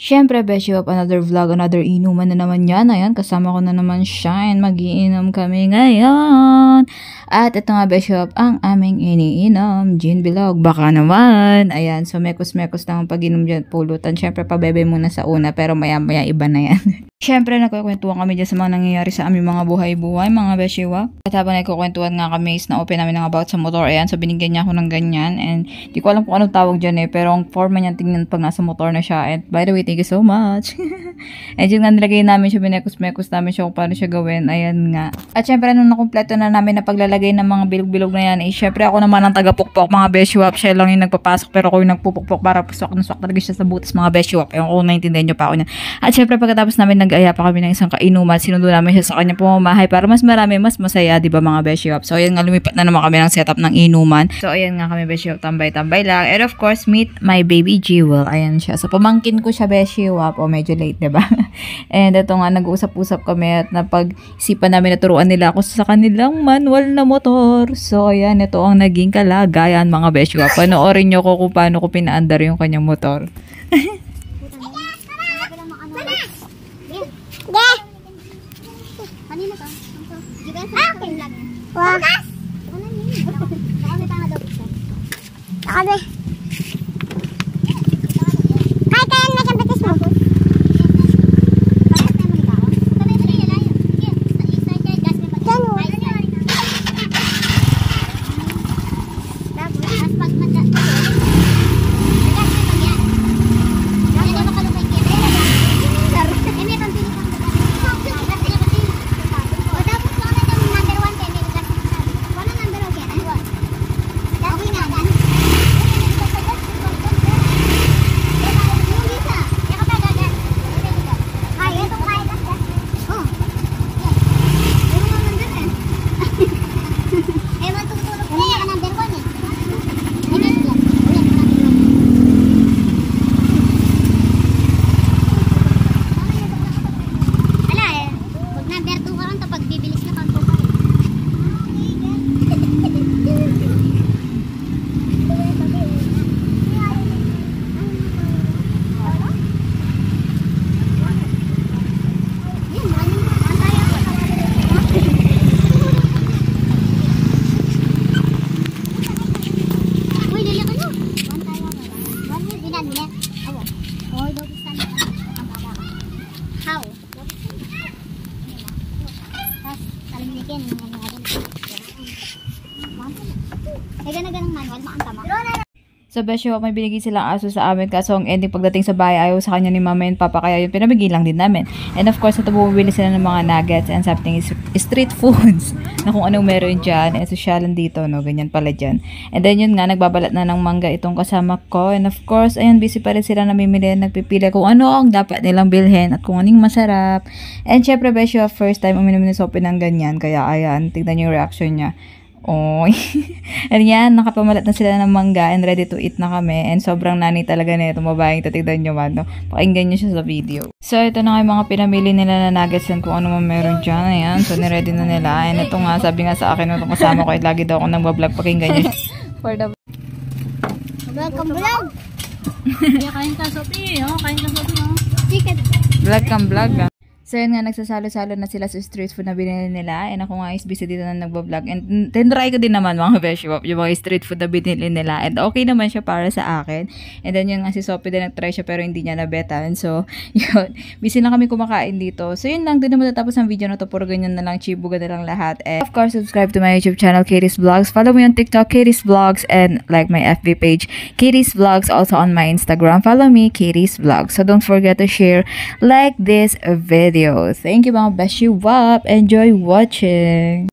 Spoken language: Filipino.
Siyempre, Beshi of another vlog, another inuman na naman yan. Ayan, kasama ko na naman siya and mag-iinom kami ngayon. At ito nga, Beshi of ang aming iniinom, gin bilog. Baka naman. Ayan, so mekos-mekos lang ang pag-inom dyan, pulutan. Siyempre, pabebe muna sa una, pero maya-maya iba na yan. Siyempre, nagkukwentuhan kami dyan sa mga nangyayari sa aming mga buhay-buhay, mga beshiwa. At habang nagkukwentuhan nga kami, is na-open namin ng about sa motor. Ayan, so binigyan niya ako ng ganyan. And di ko alam kung anong tawag dyan pero ang forma niya tingnan pag nasa motor na siya. And by the way, thank you so much. And yun nga, nilagay namin siya, binekos-mekos namin siya kung paano siya gawin. Ayan nga. At syempre, nung nakumpleto na namin na paglalagay ng mga bilog-bilog na yan, syempre ako naman ang taga-pukpok, mga beshiwa. Siya lang yung nagpapasok, pero ako yung nagpupukpok para pasok na swak talaga siya sa butas, mga beshiwa. Ewan ko kung naintindihan nyo pa ako niyan. At syempre, pagkatapos namin nag-aya pa kami ng isang kainuman, sinundo namin siya sa kanya pumamahay para mas marami, mas masaya, di ba mga beshiwa? So ayan nga, lumipat na naman kami ng setup ng inuman. So ayan nga kami beshiwa, tambay-tambay lang. And of course, meet my baby Jewel. Ayan siya. So pamangkin ko siya beshiwa. O medyo late, di ba? And ito nga, nag-uusap-usap kami at napag-isipan namin na turuan nila ako sa kanilang manual na motor. So ayan, ito ang naging kalagayan mga beshiwa. Panoorin nyo ko kung paano ko pinaandar yung kanyang motor. Kanina to? Akin lang. Wakas! Nakabe. Kahit kaya na siyang batis mo. So, besyo, may binigay silang aso sa amin. Kaso, ang ending pagdating sa bahay, ayaw sa kanya ni mama and papa. Kaya yun, pinabigay lang din namin. And of course, ito bumibili sila ng mga nuggets and something is street foods. Na kung anong meron dyan. And sosyalan dito, no? Ganyan pala dyan. And then, yun nga, nagbabalat na ng mangga itong kasama ko. And of course, ayun, busy pa rin sila namimili. Nagpipili kung ano ang dapat nilang bilhin at kung anong masarap. And syempre, besyo, first time uminom ni Sophie ng ganyan. Kaya, ayan, tignan yung reaction niya. Oy. And yan, nakapamalat na sila ng mangga and ready to eat na kami. And sobrang nani talaga na itong babaeng tatigdan nyo man. No? Pakinggan nyo siya sa video. So, ito na nga yung mga pinamili nila na nuggets and kung ano man meron dyan. Ayan, so niready na nila. And ito nga, sabi nga sa akin, itong kasama ko, lagi daw ako nag-vlog. Pakinggan nyo. For the Welcome vlog! Kain ka, Sophie. Kain ka, Sophie. Chicken. vlog kang vlog. So, yun nga, nagsasalo-salo na sila sa street food na binili nila. And ako nga is busy dito na nagbablog. And tinry ko din naman mga beshiwap, yung mga street food na binili nila. And okay naman siya para sa akin. And then yun nga, si Sophie din nag-try siya pero hindi niya nabetan. So, yun. Busy lang kami kumakain dito. So, yun lang. Doon na matatapos ang video na to. Puro ganyan na lang. Chibuga na lang lahat. And of course, subscribe to my YouTube channel, Katie's Vlogs. Follow me on TikTok, Katie's Vlogs. And like my FB page, Katie's Vlogs. Also on my Instagram. Follow me, Katie's Vlogs. So, don't forget to share, like this video. Thank you mga beshiwap. Enjoy watching.